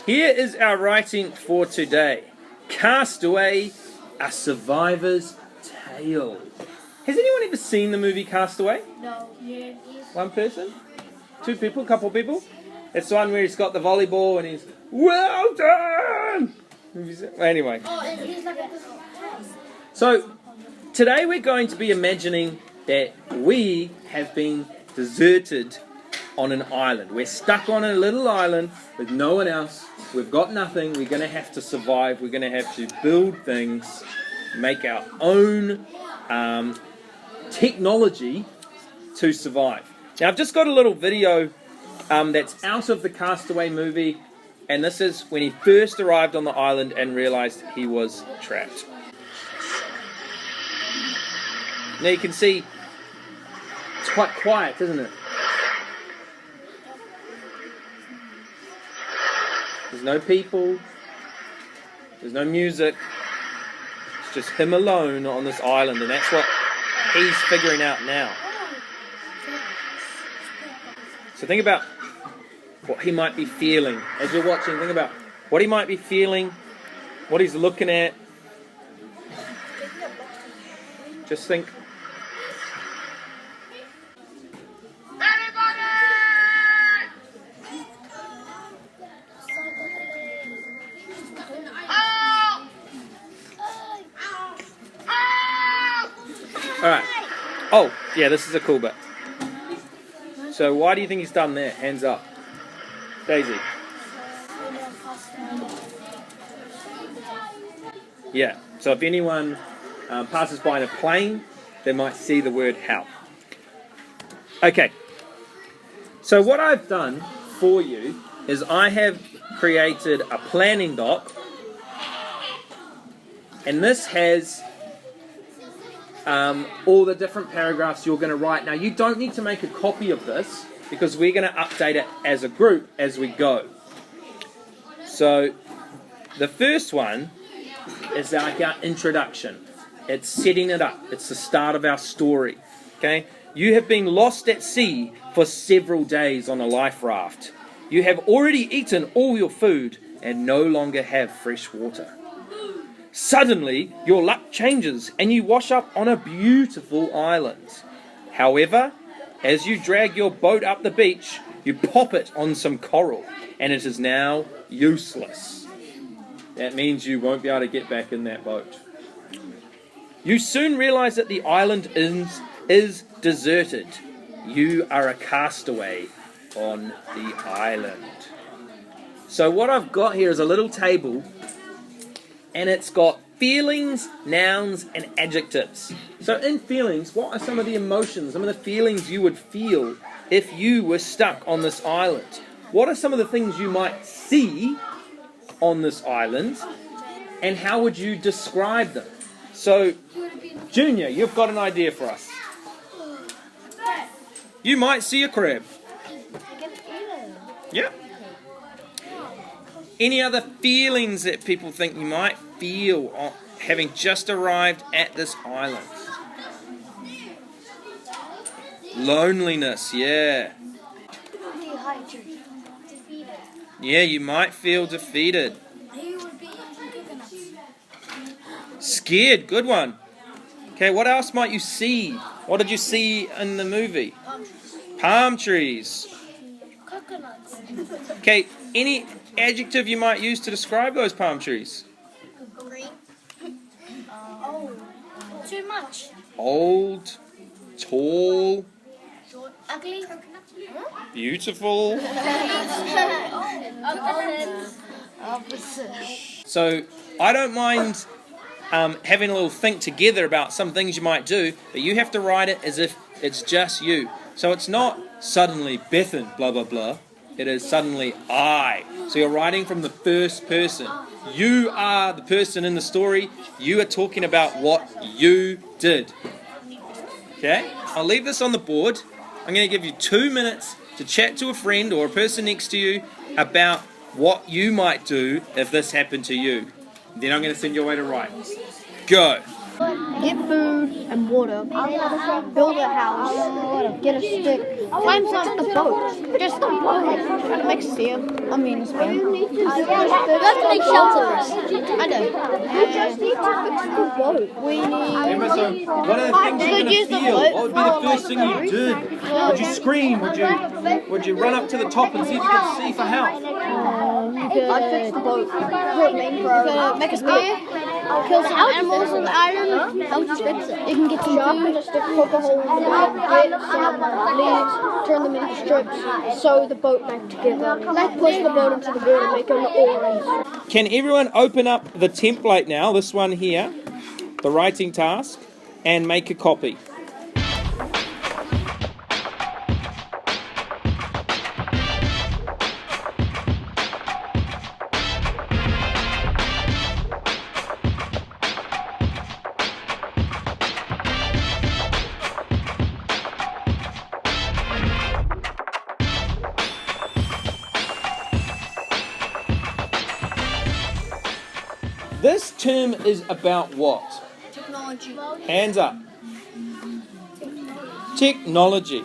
Here is our writing for today. Castaway, a survivor's tale. Has anyone ever seen the movie Castaway? No. Yeah. One person? Two people? Couple people? It's the one where he's got the volleyball and he's, well done! Anyway. So, today we're going to be imagining that we have been deserted on an island. We're stuck on a little island with no one else. We've got nothing. We're going to have to survive. We're going to have to build things, make our own technology to survive. Now, I've just got a little video that's out of the Castaway movie, and this is when he first arrived on the island and realized he was trapped. Now you can see it's quite quiet, isn't it? There's no people, there's no music, it's just him alone on this island, and that's what he's figuring out now. So think about what he might be feeling as you're watching. Think about what he might be feeling, what he's looking at. Just think. Alright. Oh, yeah, this is a cool bit. So why do you think he's done that? Hands up. Daisy. Yeah, so if anyone passes by in a plane, they might see the word help. Okay. So what I've done for you is I have created a planning doc, and this has all the different paragraphs you're going to write. Now, you don't need to make a copy of this because we're going to update it as a group as we go. So, the first one is like our introduction. It's setting it up. It's the start of our story. Okay? You have been lost at sea for several days on a life raft. You have already eaten all your food and no longer have fresh water. Suddenly, your luck changes and you wash up on a beautiful island. However, as you drag your boat up the beach, you pop it on some coral and it is now useless. That means you won't be able to get back in that boat. You soon realize that the island is deserted. You are a castaway on the island. So what I've got here is a little table, and it's got feelings, nouns, and adjectives. So in feelings, what are some of the emotions, some of the feelings you would feel if you were stuck on this island? What are some of the things you might see on this island, and how would you describe them? So, Junior, you've got an idea for us. You might see a crab. Yeah. Any other feelings that people think you might feel having just arrived at this island? Loneliness, yeah. Yeah, you might feel defeated. Scared, good one. Okay, what else might you see? What did you see in the movie? Palm trees. Coconuts. Okay, any adjective you might use to describe those palm trees? Green. Too much. Old, tall, Ugly. beautiful. So, I don't mind having a little think together about some things you might do, but you have to write it as if it's just you. So it's not suddenly Bethan, blah, blah, blah. It is suddenly I. So you're writing from the first person. You are the person in the story. You are talking about what you did. Okay? I'll leave this on the board. I'm going to give you 2 minutes to chat to a friend or a person next to you about what you might do if this happened to you. Then I'm going to send you away to write. Go. Get food and water, build a house, get a stick, Climbs up the boat. Just the boat. Trying to make a spear. I mean, a spear. You have to make shelter first. I know. We just need to fix the boat. We need. Emma, so what are the things you're going to feel? What would be the first thing you did? Would you scream? Would you run up to the top and see if you could see for help? I'd fix the boat. Make a spear. Kill some animals on the island. How would you fix it? You can get some food. Just poke a hole in the boat. Get some leaves. Turn them into strips. Sew the boat back together. Push the boat into the water. Make an oars. Can everyone open up the template now, this one here, the writing task, and make a copy? This term is about what? Technology. Hands up. Technology.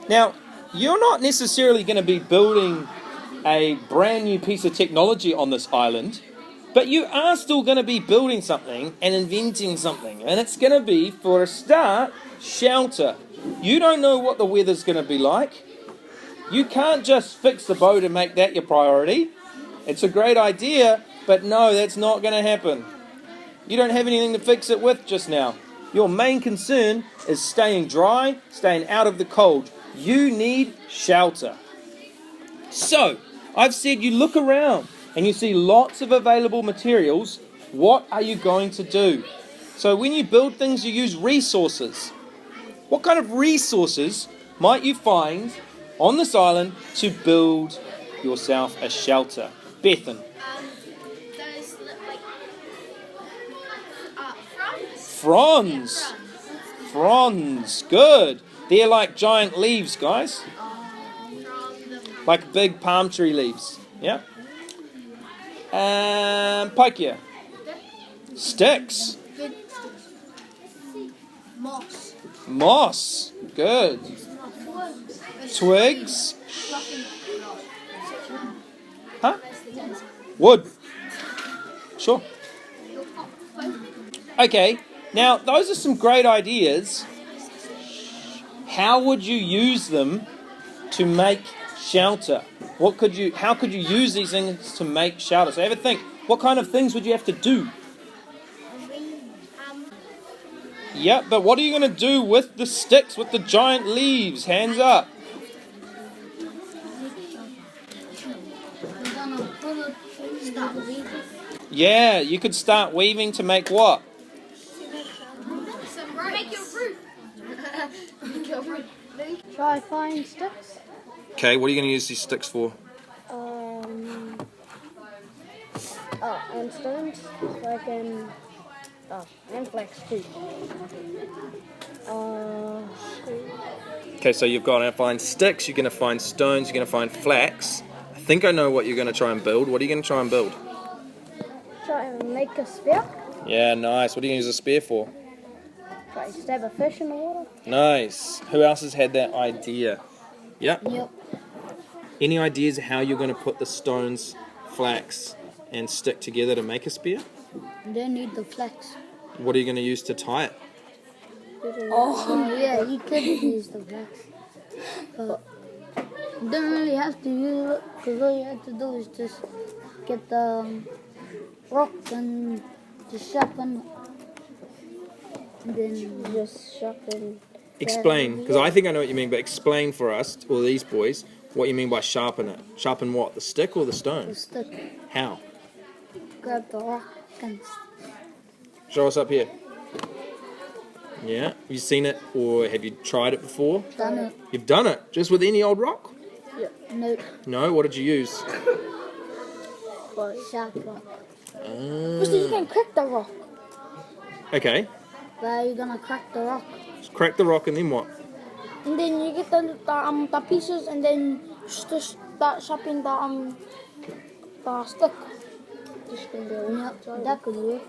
Now, you're not necessarily going to be building a brand new piece of technology on this island, but you are still going to be building something and inventing something. And it's going to be, for a start, shelter. You don't know what the weather's going to be like. You can't just fix the boat and make that your priority. It's a great idea, but no, that's not going to happen. You don't have anything to fix it with just now. Your main concern is staying dry, staying out of the cold. You need shelter. So, I've said you look around and you see lots of available materials. What are you going to do? So when you build things, you use resources. What kind of resources might you find on this island to build yourself a shelter? Bethan. There's like Fronds. Fronds. Good. They're like giant leaves, guys. Like big palm tree leaves. Yeah. Paikea. Sticks. moss. Moss. Good. Twigs. Huh? Wood. Sure. Okay. Now, those are some great ideas. How would you use them to make shelter? How could you use these things to make shelter? So have a think. What kind of things would you have to do? Yeah, but what are you going to do with the sticks, with the giant leaves? Hands up. Yeah, you could start weaving to make what? Make your fruit. Try find sticks. Okay, what are you going to use these sticks for? And stones, so I can, and flax too. Okay, so you've got to find sticks, you're going to find stones, you're going to find flax. I think I know what you're going to try and build. What are you going to try and build? Try and make a spear. Yeah, nice. What are you going to use a spear for? Try to stab a fish in the water. Nice. Who else has had that idea? Yep. Yep. Any ideas how you're going to put the stones, flax, and stick together to make a spear? You don't need the flax. What are you going to use to tie it? Oh, yeah, you could use the flax. But you don't really have to use it, because all you have to do is just get the rock and just sharpen it. And then just sharpen. Explain, because I think I know what you mean, but explain for us, or these boys, what you mean by sharpen it. Sharpen what? The stick or the stone? The stick. How? Grab the rock and Show us up here. Yeah, have you seen it or have you tried it before? done it. You've done it? Just with any old rock? Yeah. No, No, what did you use? sharp rock. Ah. But you can crack the rock. Okay, But you're gonna crack the rock. just crack the rock and then what? And then you get the pieces and then just start sharpening the stick. Yep, that could work.